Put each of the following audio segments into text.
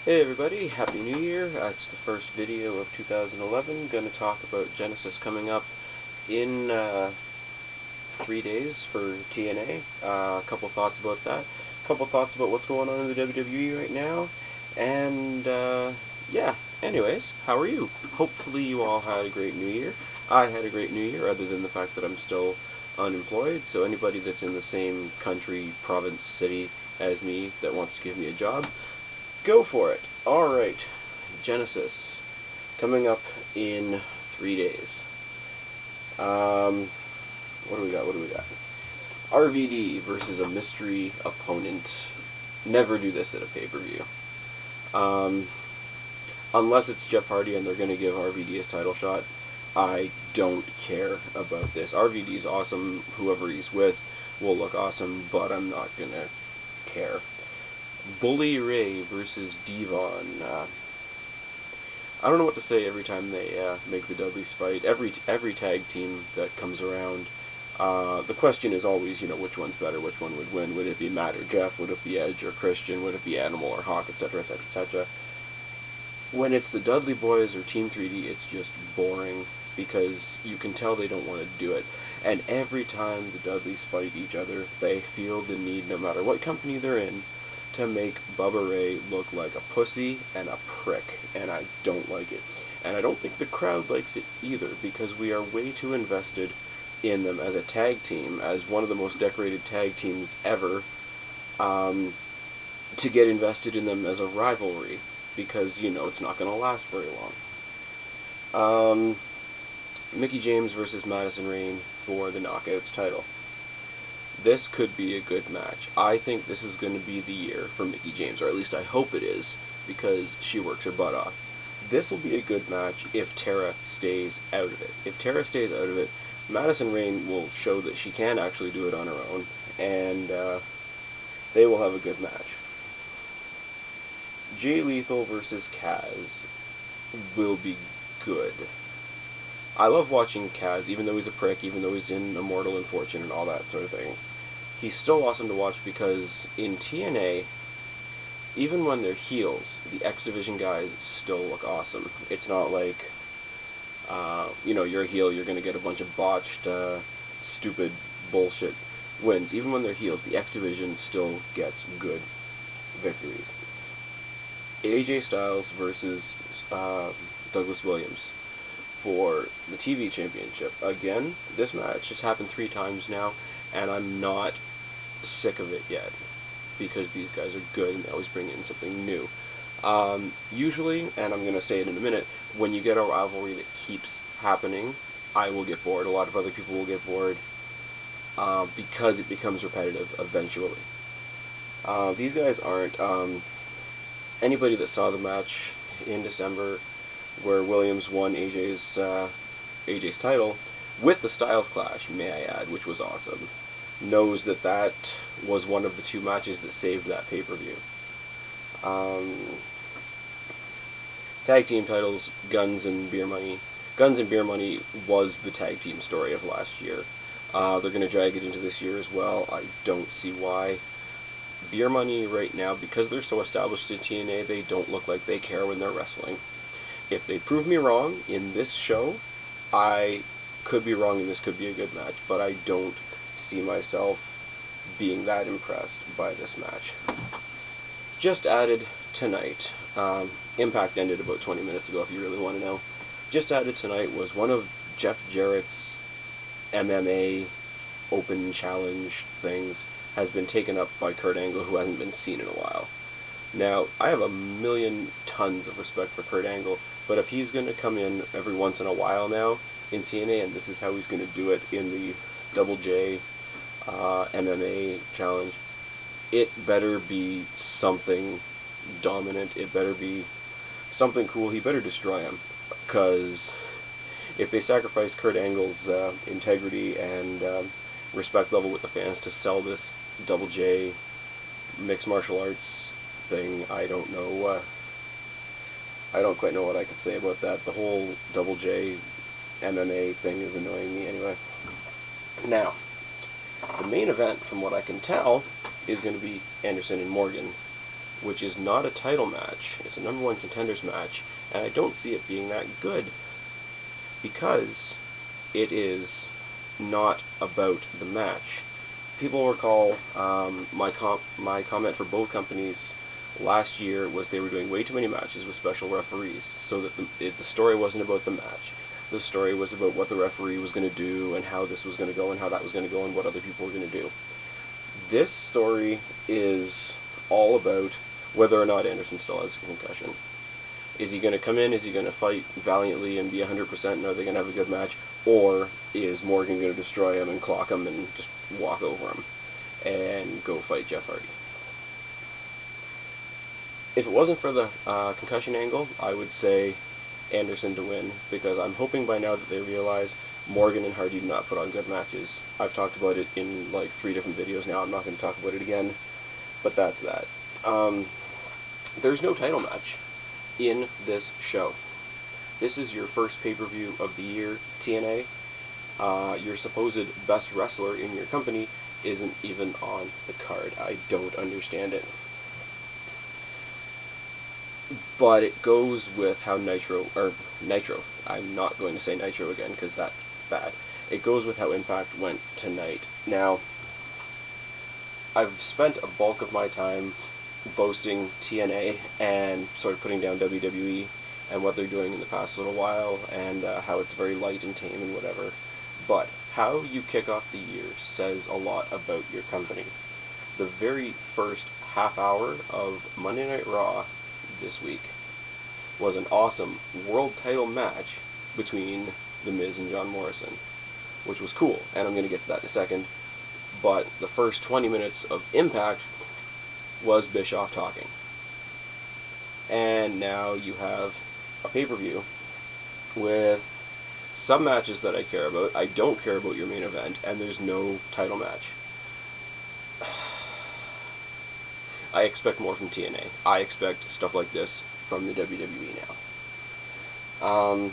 Hey everybody, Happy New Year. It's the first video of 2011. Gonna talk about Genesis coming up in 3 days for TNA. A couple thoughts about that. A couple thoughts about what's going on in the WWE right now. And yeah, anyways, how are you? Hopefully you all had a great New Year. I had a great New Year, other than the fact that I'm still unemployed. So anybody that's in the same country, province, city as me that wants to give me a job, go for it. Alright, Genesis, coming up in 3 days. What do we got? RVD versus a mystery opponent. Never do this at a pay-per-view. Unless it's Jeff Hardy and they're going to give RVD his title shot, I don't care about this. RVD's awesome, whoever he's with will look awesome, but I'm not going to care. Bully Ray versus Devon. I don't know what to say every time they make the Dudleys fight. Every tag team that comes around, the question is always, which one's better, which one would win. Would it be Matt or Jeff? Would it be Edge or Christian? Would it be Animal or Hawk, etc., etc., etc.? When it's the Dudley Boys or Team 3D, it's just boring because you can tell they don't want to do it. And every time the Dudleys fight each other, they feel the need, no matter what company they're in, to make Bubba Ray look like a pussy and a prick, and I don't like it. And I don't think the crowd likes it either, because we are way too invested in them as a tag team, as one of the most decorated tag teams ever, to get invested in them as a rivalry, because, it's not going to last very long. Mickie James versus Madison Rayne for the Knockouts title. This could be a good match. I think this is going to be the year for Mickie James, or at least I hope it is, because she works her butt off. This will be a good match if Tara stays out of it. If Tara stays out of it, Madison Rayne will show that she can actually do it on her own, and they will have a good match. Jay Lethal versus Kaz will be good. I love watching Kaz, even though he's a prick, even though he's in Immortal and Fortune and all that sort of thing. He's still awesome to watch because in TNA, even when they're heels, the X Division guys still look awesome. It's not like, you're a heel, you're going to get a bunch of botched, stupid bullshit wins. Even when they're heels, the X Division still gets good victories. AJ Styles versus Douglas Williams for the TV championship. Again, this match has happened 3 times now, and I'm not sick of it yet, because these guys are good and they always bring in something new. Usually, and I'm going to say it in a minute, when you get a rivalry that keeps happening, I will get bored. A lot of other people will get bored, because it becomes repetitive eventually. These guys aren't... anybody that saw the match in December where Williams won AJ's title with the Styles Clash, may I add, which was awesome, knows that that was one of the 2 matches that saved that pay-per-view. Tag team titles, Guns and Beer Money. Guns and Beer Money was the tag team story of last year. They're going to drag it into this year as well. I don't see why. Beer Money right now, because they're so established in TNA, they don't look like they care when they're wrestling. If they prove me wrong in this show, I could be wrong and this could be a good match, but I don't see myself being that impressed by this match. Just added tonight, Impact ended about 20 minutes ago if you really want to know. Just added tonight was one of Jeff Jarrett's MMA open challenge things has been taken up by Kurt Angle, who hasn't been seen in a while. Now, I have a million tons of respect for Kurt Angle, but if he's going to come in every once in a while now in TNA, and this is how he's going to do it in the Double J MMA challenge, it better be something dominant. It better be something cool. He better destroy him, because if they sacrifice Kurt Angle's integrity and respect level with the fans to sell this Double J mixed martial arts thing, I don't know. I don't quite know what I could say about that. The whole Double J MMA thing is annoying me anyway. Now, the main event, from what I can tell, is going to be Anderson and Morgan which is not a title match. It's a number one contenders match, and I don't see it being that good because it is not about the match. People recall my comment for both companies last year was they were doing way too many matches with special referees, so that the story wasn't about the match. The story was about what the referee was going to do and how this was going to go and how that was going to go and what other people were going to do. This story is all about whether or not Anderson still has a concussion. Is he going to come in? Is he going to fight valiantly and be 100%, and are they going to have a good match? Or is Morgan going to destroy him and clock him and just walk over him and go fight Jeff Hardy? If it wasn't for the concussion angle, I would say Anderson to win, because I'm hoping by now that they realize Morgan and Hardy do not put on good matches. I've talked about it in like 3 different videos now. I'm not going to talk about it again, but that's that. There's no title match in this show. This is your first pay-per-view of the year, TNA. Your supposed best wrestler in your company isn't even on the card. I don't understand it. But it goes with how Nitro, I'm not going to say Nitro again because that's bad. It goes with how Impact went tonight. Now, I've spent a bulk of my time boasting TNA and sort of putting down WWE and what they're doing in the past little while, and how it's very light and tame and whatever. But how you kick off the year says a lot about your company. The very first half hour of Monday Night Raw this week was an awesome world title match between The Miz and John Morrison, which was cool, and I'm going to get to that in a second. But the first 20 minutes of Impact was Bischoff talking. And now you have a pay-per-view with some matches that I care about. I don't care about your main event, and there's no title match. I expect more from TNA. I expect stuff like this from the WWE now.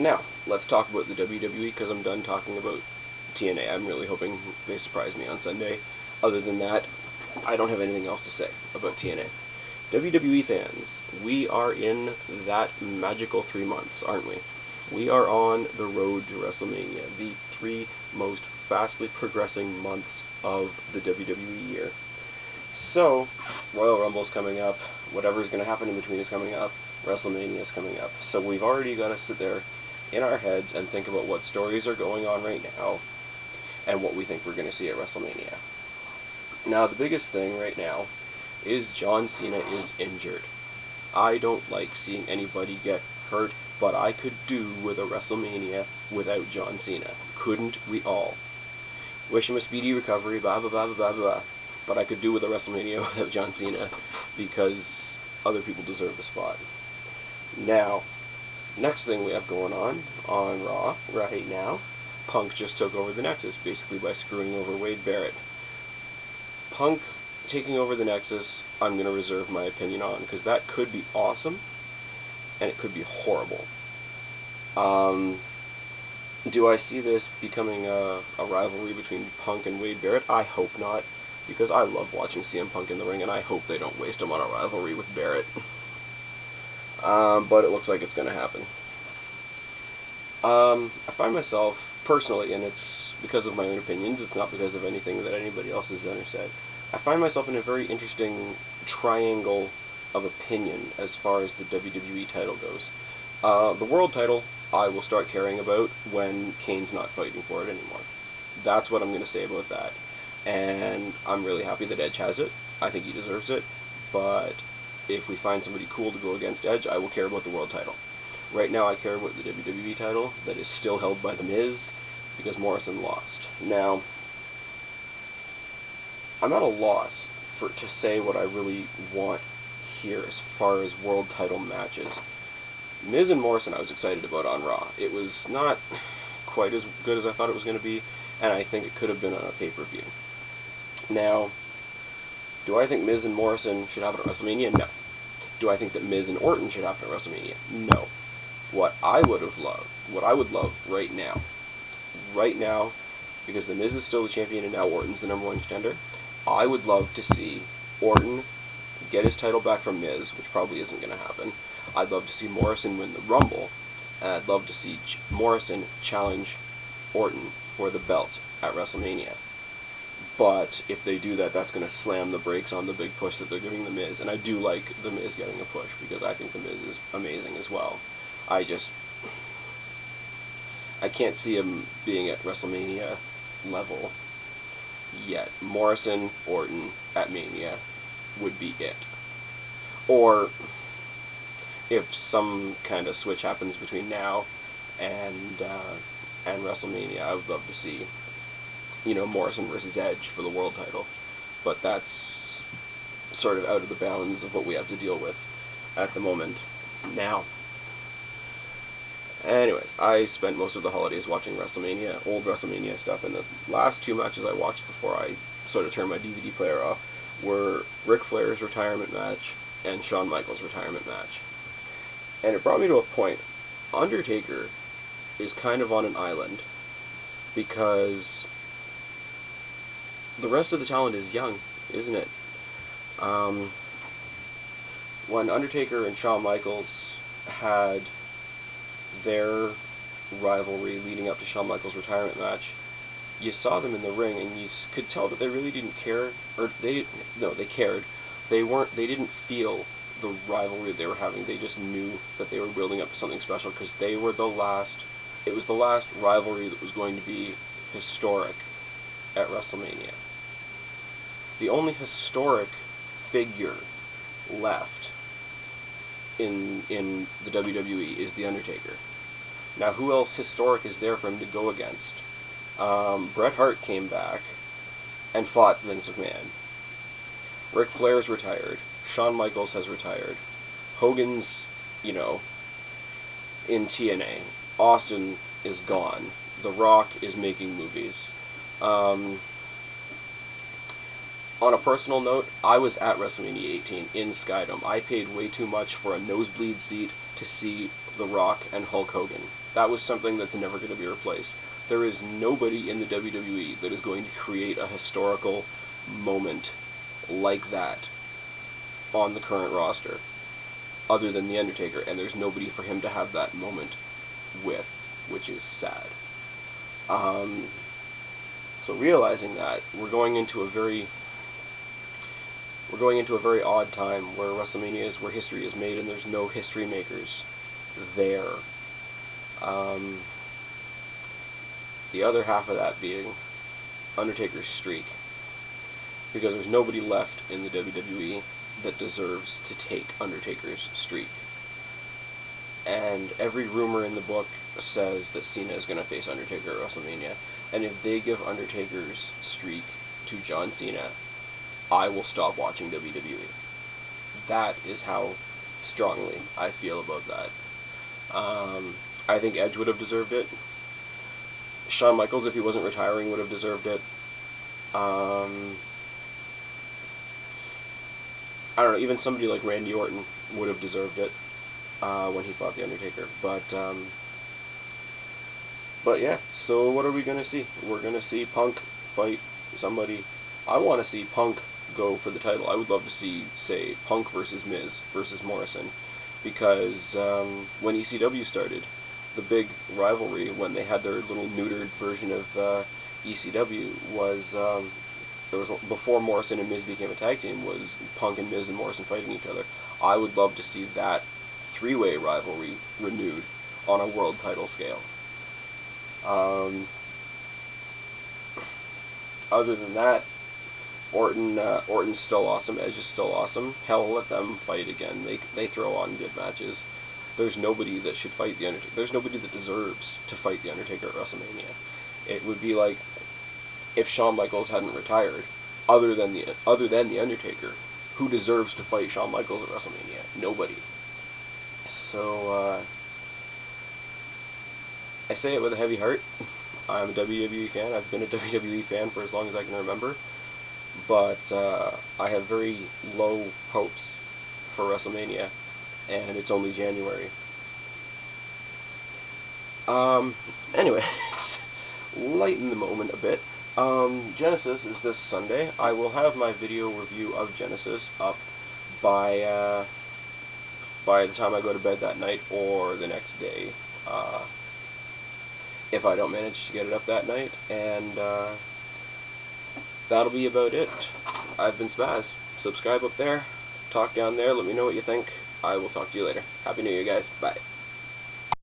Now, let's talk about the WWE, because I'm done talking about TNA. I'm really hoping they surprise me on Sunday. Other than that, I don't have anything else to say about TNA. WWE fans, we are in that magical 3 months, aren't we? We are on the road to WrestleMania, the 3 most fastly progressing months of the WWE year. So, Royal Rumble's coming up, whatever's going to happen in between is coming up, WrestleMania is coming up. So we've already got to sit there in our heads and think about what stories are going on right now and what we think we're going to see at WrestleMania. Now, the biggest thing right now is John Cena is injured. I don't like seeing anybody get hurt, but I could do with a WrestleMania without John Cena. Couldn't we all? Wish him a speedy recovery, blah, blah, blah, blah, blah. But I could do with a WrestleMania without John Cena, because other people deserve the spot. Now, next thing we have going on Raw right now, Punk just took over the Nexus, basically by screwing over Wade Barrett. Punk taking over the Nexus, I'm going to reserve my opinion on, because that could be awesome, and it could be horrible. Do I see this becoming a rivalry between Punk and Wade Barrett? I hope not, because I love watching CM Punk in the ring, and I hope they don't waste him on a rivalry with Barrett. But it looks like it's going to happen. I find myself, personally, and it's because of my own opinions, it's not because of anything that anybody else has done or said, I find myself in a very interesting triangle of opinion as far as the WWE title goes. The world title, I will start caring about when Kane's not fighting for it anymore. That's what I'm going to say about that. And I'm really happy that Edge has it. I think he deserves it. But if we find somebody cool to go against Edge, I will care about the world title. Right now I care about the WWE title that is still held by The Miz, because Morrison lost. Now, I'm at a loss to say what I really want here as far as world title matches. Miz and Morrison I was excited about on Raw. It was not quite as good as I thought it was going to be, and I think it could have been on a pay-per-view. Now, do I think Miz and Morrison should happen at WrestleMania? No. Do I think that Miz and Orton should happen at WrestleMania? No. What I would love right now, because The Miz is still the champion and now Orton's the number one contender, I would love to see Orton get his title back from Miz, which probably isn't going to happen. I'd love to see Morrison win the Rumble, and I'd love to see Morrison challenge Orton for the belt at WrestleMania. But if they do that, that's going to slam the brakes on the big push that they're giving The Miz. And I do like The Miz getting a push, because I think The Miz is amazing as well. I can't see him being at WrestleMania level yet. Morrison, Orton at Mania would be it. Or if some kind of switch happens between now and WrestleMania, I would love to see, Morrison versus Edge for the world title. But that's sort of out of the bounds of what we have to deal with at the moment now. Anyways, I spent most of the holidays watching WrestleMania, old WrestleMania stuff, and the last two matches I watched before I sort of turned my DVD player off were Ric Flair's retirement match and Shawn Michaels' retirement match. And it brought me to a point. Undertaker is kind of on an island, because the rest of the talent is young, isn't it? When Undertaker and Shawn Michaels had their rivalry leading up to Shawn Michaels' retirement match, you saw them in the ring, and you could tell that they really didn't care, or they cared. They didn't feel the rivalry they were having. They just knew that they were building up to something special, because it was the last rivalry that was going to be historic at WrestleMania. The only historic figure left in the WWE is The Undertaker. Now, who else historic is there for him to go against? Bret Hart came back and fought Vince McMahon. Ric Flair's retired. Shawn Michaels has retired. Hogan's, in TNA. Austin is gone. The Rock is making movies. On a personal note, I was at WrestleMania 18 in Skydome. I paid way too much for a nosebleed seat to see The Rock and Hulk Hogan. That was something that's never going to be replaced. There is nobody in the WWE that is going to create a historical moment like that on the current roster, other than The Undertaker, and there's nobody for him to have that moment with, which is sad. So realizing that, we're going into a very odd time where WrestleMania is where history is made, and there's no history makers there. The other half of that being Undertaker's streak, because there's nobody left in the WWE that deserves to take Undertaker's streak. And every rumor in the book says that Cena is going to face Undertaker at WrestleMania, and if they give Undertaker's streak to John Cena, I will stop watching WWE. That is how strongly I feel about that. I think Edge would have deserved it. Shawn Michaels, if he wasn't retiring, would have deserved it. I don't know, even somebody like Randy Orton would have deserved it when he fought The Undertaker. But yeah, so what are we going to see? We're going to see Punk fight somebody. I want to see Punk go for the title. I would love to see, say, Punk versus Miz versus Morrison, because when ECW started, the big rivalry when they had their little neutered version of ECW was before Morrison and Miz became a tag team, was Punk and Miz and Morrison fighting each other. I would love to see that three-way rivalry renewed on a world title scale. Other than that, Orton's still awesome. Edge is still awesome. Hell, let them fight again. They throw on good matches. There's nobody that should fight The Undertaker. There's nobody that deserves to fight The Undertaker at WrestleMania. It would be like if Shawn Michaels hadn't retired, other than the Undertaker, who deserves to fight Shawn Michaels at WrestleMania? Nobody. So I say it with a heavy heart. I'm a WWE fan. I've been a WWE fan for as long as I can remember. But I have very low hopes for WrestleMania, and it's only January. Anyways, lighten the moment a bit. Genesis is this Sunday. I will have my video review of Genesis up by the time I go to bed that night or the next day, if I don't manage to get it up that night. And that'll be about it. I've been Spaz. Subscribe up there, talk down there, let me know what you think. I will talk to you later. Happy New Year, guys. Bye.